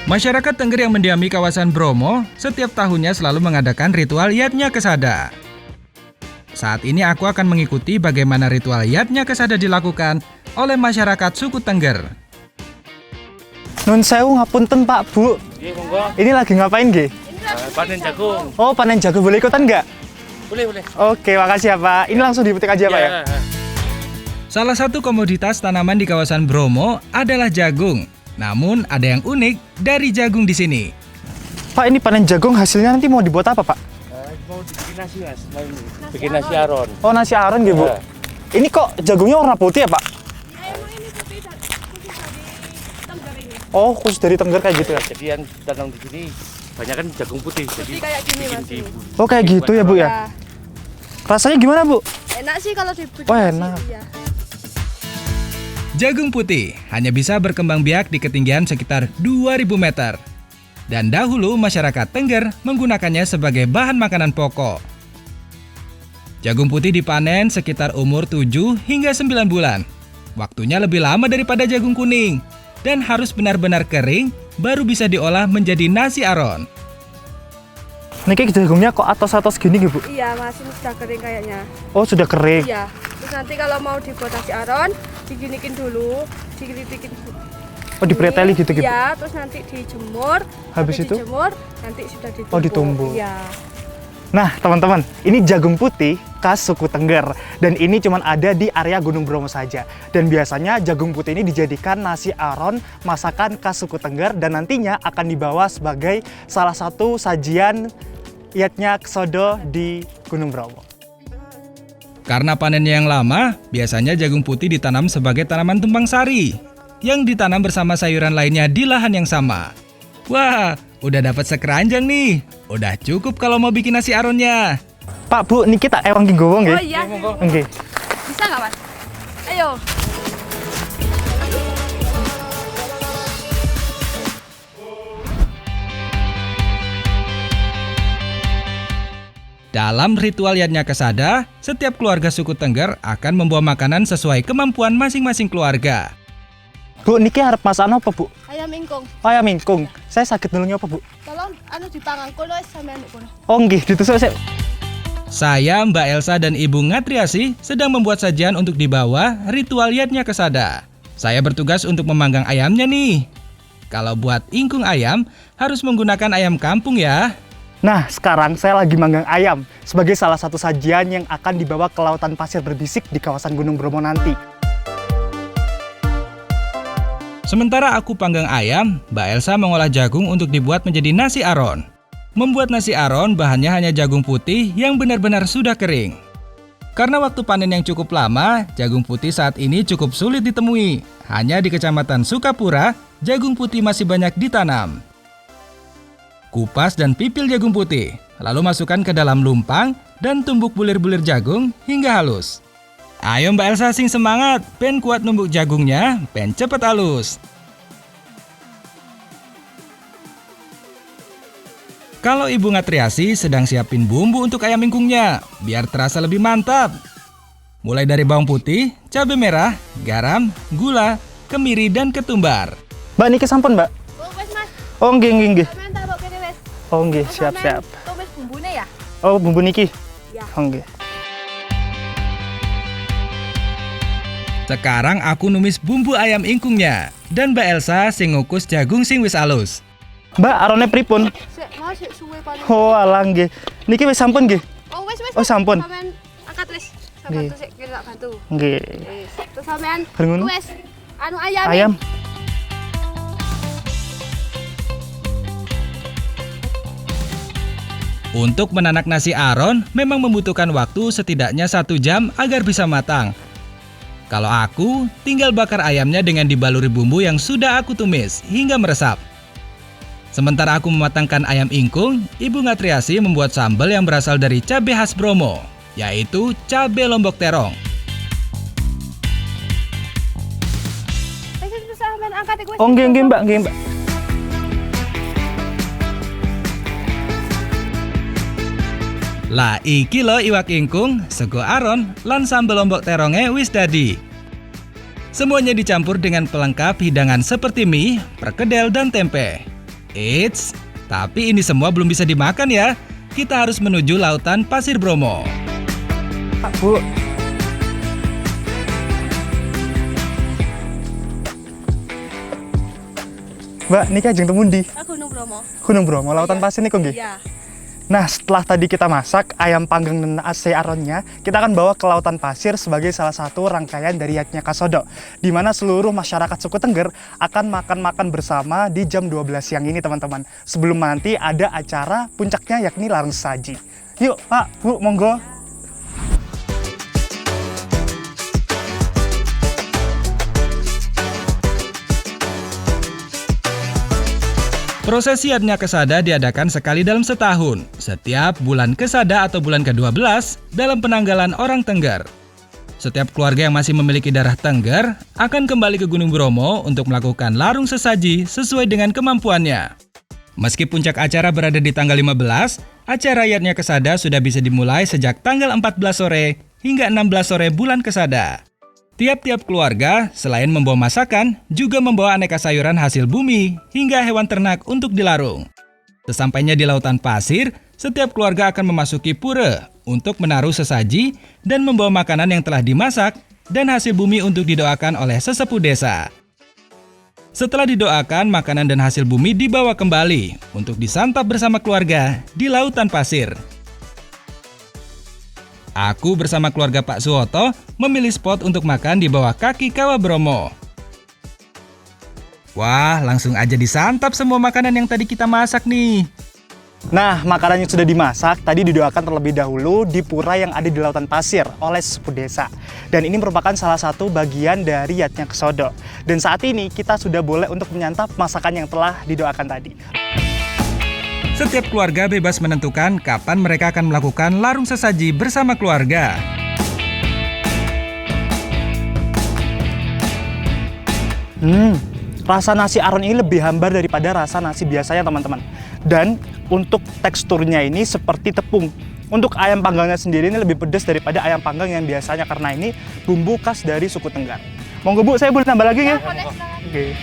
Masyarakat Tengger yang mendiami kawasan Bromo setiap tahunnya selalu mengadakan ritual Yatnya Kesada. Saat ini aku akan mengikuti bagaimana ritual Yatnya Kesada dilakukan oleh masyarakat suku Tengger. Nun sewu ngapunten Pak Bu. Ini lagi ngapain Ge? Panen jagung. Oh panen jagung, boleh ikutan nggak? Boleh. Oke, makasih ya Pak. Ini langsung dipetik aja Pak ya? Salah satu komoditas tanaman di kawasan Bromo adalah jagung. Namun ada yang unik dari jagung di sini. Pak, ini panen jagung hasilnya nanti mau dibuat apa Pak? Mau bikin nasi mas, bikin nasi aron. Oh nasi aron gitu Bu. Ya. Ini kok jagungnya warna putih ya Pak? Emang ini putih dari Tengger ini. Oh khusus dari Tengger kayak gitu ya? Jadi yang tanam di sini banyak kan jagung putih. Jadi Putih kayak gini bikin mas. di Oh kayak gitu ya Bu ya? Rasanya gimana Bu? Enak sih kalau dibikin. Wah, nasi, enak. iya. Jagung putih hanya bisa berkembang biak di ketinggian sekitar 2000 meter. Dan dahulu masyarakat Tengger menggunakannya sebagai bahan makanan pokok. Jagung putih dipanen sekitar umur 7 hingga 9 bulan. Waktunya lebih lama daripada jagung kuning. Dan harus benar-benar kering baru bisa diolah menjadi nasi aron. Niki jagungnya kok atos-atos gini gitu Bu? Iya mas, ini sudah kering kayaknya. Oh sudah kering. Iya. Terus nanti kalau mau dibuat nasi aron, diginikin dulu, diginikin. Oh dipreteli gitu Bu? Iya, terus nanti dijemur. Habis itu? Dijemur, nanti sudah ditumbuk. Oh, ditumbuk. Iya. Nah teman-teman, ini jagung putih khas suku Tengger. Dan ini cuma ada di area Gunung Bromo saja. Dan biasanya jagung putih ini dijadikan nasi aron masakan khas suku Tengger. Dan nantinya akan dibawa sebagai salah satu sajian Yatnya Kesada di Gunung Bromo. Karena panennya yang lama, biasanya jagung putih ditanam sebagai tanaman tumpang sari yang ditanam bersama sayuran lainnya di lahan yang sama. Wah, udah dapat sekeranjang nih. Udah cukup kalau mau bikin nasi aronnya. Pak Bu, niki tak ewang nggowo nggih. Oh iya. Nggih. Bisa nggak mas? Ayo. Dalam ritual Yatnya Kesada, setiap keluarga suku Tengger akan membawa makanan sesuai kemampuan masing-masing keluarga. Bu, niki harap masak apa Bu? Ayam ingkung. Ayam mingkung. Saya sakit nulungnya apa Bu? Tolong anu dipangan kono sampean kono. Oh nggih, ditusuk sik. Saya, Mbak Elsa dan Ibu Ngatriasi sedang membuat sajian untuk dibawa ritual Yatnya Kesada. Saya bertugas untuk memanggang ayamnya nih. Kalau buat ingkung ayam, harus menggunakan ayam kampung ya. Nah, sekarang saya lagi manggang ayam sebagai salah satu sajian yang akan dibawa ke lautan pasir berbisik di kawasan Gunung Bromo nanti. Sementara aku panggang ayam, Mbak Elsa mengolah jagung untuk dibuat menjadi nasi aron. Membuat nasi aron bahannya hanya jagung putih yang benar-benar sudah kering. Karena waktu panen yang cukup lama, jagung putih saat ini cukup sulit ditemui. Hanya di Kecamatan Sukapura, jagung putih masih banyak ditanam. Kupas dan pipil jagung putih, lalu masukkan ke dalam lumpang dan tumbuk bulir-bulir jagung hingga halus. Ayo Mbak Elsa sing semangat, pen kuat numbuk jagungnya, pen cepet halus. Kalau Ibu Ngatriasi sedang siapin bumbu untuk ayam ingkungnya, biar terasa lebih mantap. Mulai dari bawang putih, cabai merah, garam, gula, kemiri, dan ketumbar. Mbak niki sampun, Mbak? Oh wes mas. Oh nggih. Sampean taruh kene wes. Oh nggih, siap. Tumis bumbune ya? Oh bumbu niki. Ya. Oh nggih. Sekarang aku numis bumbu ayam ingkungnya, dan Mbak Elsa sing ngukus jagung sing wis alus. Mbak, arone pripun? Sik mas, sik suwe paling. Oh alah nggih. Niki wis sampun nggih? Oh wes. Oh, sampun. Sampean angkat wes. Nggih. Bantu sik kira tak bantu. Nggih. Wes. Terus sampean Bar ngono? wes anu ayam. Ayam. Untuk menanak nasi aron memang membutuhkan waktu setidaknya 1 jam agar bisa matang. Kalau aku, tinggal bakar ayamnya dengan dibaluri bumbu yang sudah aku tumis hingga meresap. Sementara aku mematangkan ayam ingkung, Ibu Ngatriasi membuat sambal yang berasal dari cabai khas Bromo, yaitu cabai lombok terong. Wes sampean angkat iku wes. Oh nggih Mbak. Lah iki lo iwak ingkung, sego aron, lan sambal lombok teronge wis dadi. Semuanya dicampur dengan pelengkap hidangan seperti mie, perkedel, dan tempe. Eits, tapi ini semua belum bisa dimakan ya. Kita harus menuju lautan Pasir Bromo. Pak, Bu. Mbak, ini kajeng temundi. Gunung Bromo. Gunung Bromo, lautan pasir nih kok nggih. Iya. Nah, setelah tadi kita masak ayam panggang dan nasi aronnya, kita akan bawa ke lautan pasir sebagai salah satu rangkaian dari Yatnya Kasodo, di mana seluruh masyarakat suku Tengger akan makan-makan bersama di jam 12 siang ini, teman-teman. Sebelum nanti ada acara puncaknya yakni larung sesaji. Yuk, Pak, Bu, monggo. Prosesi Yatnya Kesada diadakan sekali dalam setahun, setiap bulan Kesada atau bulan ke-12 dalam penanggalan orang Tengger. Setiap keluarga yang masih memiliki darah Tengger akan kembali ke Gunung Bromo untuk melakukan larung sesaji sesuai dengan kemampuannya. Meski puncak acara berada di tanggal 15, acara Yatnya Kesada sudah bisa dimulai sejak tanggal 14 sore hingga 16 sore bulan Kesada. Tiap-tiap keluarga, selain membawa masakan, juga membawa aneka sayuran hasil bumi hingga hewan ternak untuk dilarung. Sesampainya di lautan pasir, setiap keluarga akan memasuki pura untuk menaruh sesaji dan membawa makanan yang telah dimasak dan hasil bumi untuk didoakan oleh sesepuh desa. Setelah didoakan, makanan dan hasil bumi dibawa kembali untuk disantap bersama keluarga di lautan pasir. Aku bersama keluarga Pak Suwoto memilih spot untuk makan di bawah kaki Kawah Bromo. Wah, langsung aja disantap semua makanan yang tadi kita masak nih. Nah, makanan yang sudah dimasak tadi didoakan terlebih dahulu di pura yang ada di lautan pasir oleh sesepuh desa. Dan ini merupakan salah satu bagian dari Yatnya Kasodo. Dan saat ini kita sudah boleh untuk menyantap masakan yang telah didoakan tadi. Setiap keluarga bebas menentukan kapan mereka akan melakukan larung sesaji bersama keluarga. Rasa nasi aron ini lebih hambar daripada rasa nasi biasanya, teman-teman. Dan untuk teksturnya ini seperti tepung. Untuk ayam panggangnya sendiri ini lebih pedas daripada ayam panggang yang biasanya karena ini bumbu khas dari suku Tengger. Monggo Bu, saya boleh tambah lagi ya? Oke.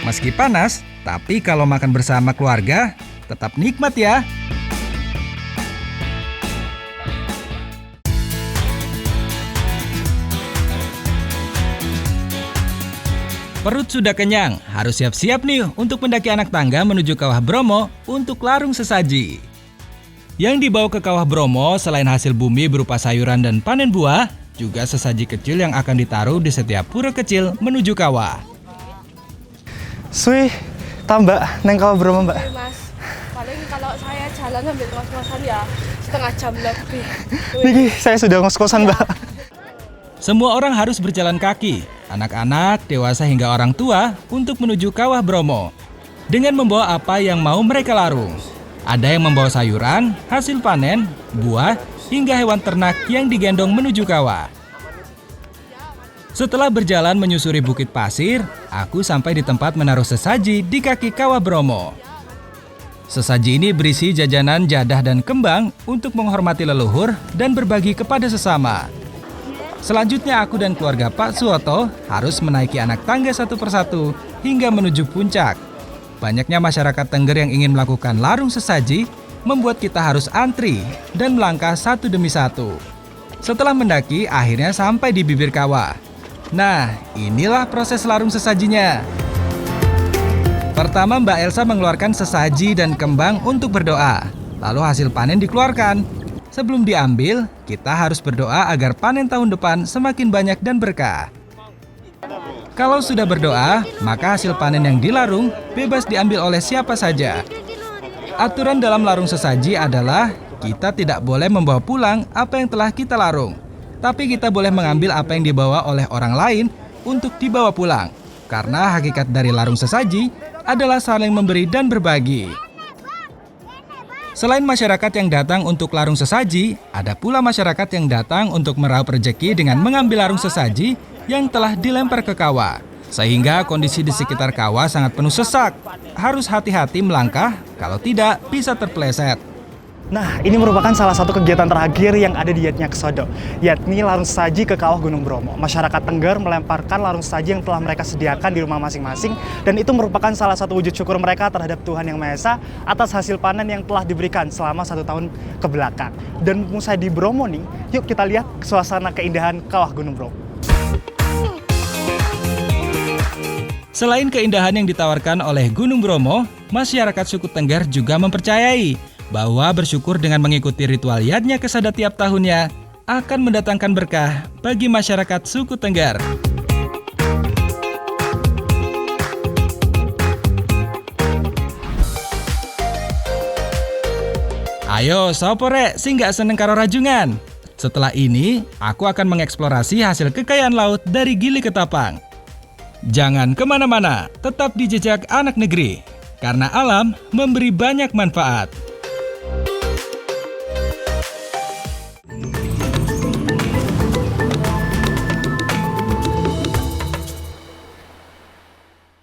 Meski panas, tapi kalau makan bersama keluarga, tetap nikmat ya. Perut sudah kenyang, harus siap-siap nih untuk mendaki anak tangga menuju Kawah Bromo untuk larung sesaji. Yang dibawa ke Kawah Bromo selain hasil bumi berupa sayuran dan panen buah, juga sesaji kecil yang akan ditaruh di setiap pura kecil menuju kawah. Suih, tambah neng Kawah Bromo, Mbak. Oke, Mas. Paling kalau saya jalan sambil ngos-ngosan ya setengah jam lebih. Niki, saya sudah ngos-kosan, Mbak. Semua orang harus berjalan kaki, anak-anak, dewasa hingga orang tua untuk menuju Kawah Bromo dengan membawa apa yang mau mereka larung. Ada yang membawa sayuran, hasil panen, buah, hingga hewan ternak yang digendong menuju kawah. Setelah berjalan menyusuri bukit pasir, aku sampai di tempat menaruh sesaji di kaki Kawah Bromo. Sesaji ini berisi jajanan, jadah, dan kembang untuk menghormati leluhur dan berbagi kepada sesama. Selanjutnya aku dan keluarga Pak Suwoto harus menaiki anak tangga satu persatu hingga menuju puncak. Banyaknya masyarakat Tengger yang ingin melakukan larung sesaji membuat kita harus antri dan melangkah satu demi satu. Setelah mendaki, akhirnya sampai di bibir kawah. Nah, inilah proses larung sesajinya. Pertama, Mbak Elsa mengeluarkan sesaji dan kembang untuk berdoa. Lalu hasil panen dikeluarkan. Sebelum diambil, kita harus berdoa agar panen tahun depan semakin banyak dan berkah. Kalau sudah berdoa, maka hasil panen yang dilarung bebas diambil oleh siapa saja. Aturan dalam larung sesaji adalah kita tidak boleh membawa pulang apa yang telah kita larung. Tapi kita boleh mengambil apa yang dibawa oleh orang lain untuk dibawa pulang. Karena hakikat dari larung sesaji adalah saling memberi dan berbagi. Selain masyarakat yang datang untuk larung sesaji, ada pula masyarakat yang datang untuk meraup rezeki dengan mengambil larung sesaji yang telah dilempar ke kawah. Sehingga kondisi di sekitar kawah sangat penuh sesak. Harus hati-hati melangkah, kalau tidak bisa terpeleset. Nah, ini merupakan salah satu kegiatan terakhir yang ada di Yatnya Kesodo, yakni larung saji ke Kawah Gunung Bromo. Masyarakat Tengger melemparkan larung saji yang telah mereka sediakan di rumah masing-masing, dan itu merupakan salah satu wujud syukur mereka terhadap Tuhan Yang Maha Esa atas hasil panen yang telah diberikan selama 1 tahun ke belakang. Dan musai di Bromo nih, yuk kita lihat suasana keindahan Kawah Gunung Bromo. Selain keindahan yang ditawarkan oleh Gunung Bromo, masyarakat suku Tengger juga mempercayai bahwa bersyukur dengan mengikuti ritual Yatnya Kesodo tiap tahunnya akan mendatangkan berkah bagi masyarakat suku Tengger. Ayo, sopo rek sing gak seneng karo rajungan? Setelah ini, aku akan mengeksplorasi hasil kekayaan laut dari Gili Ketapang. Jangan kemana-mana, tetap di Jejak Anak Negeri, karena alam memberi banyak manfaat.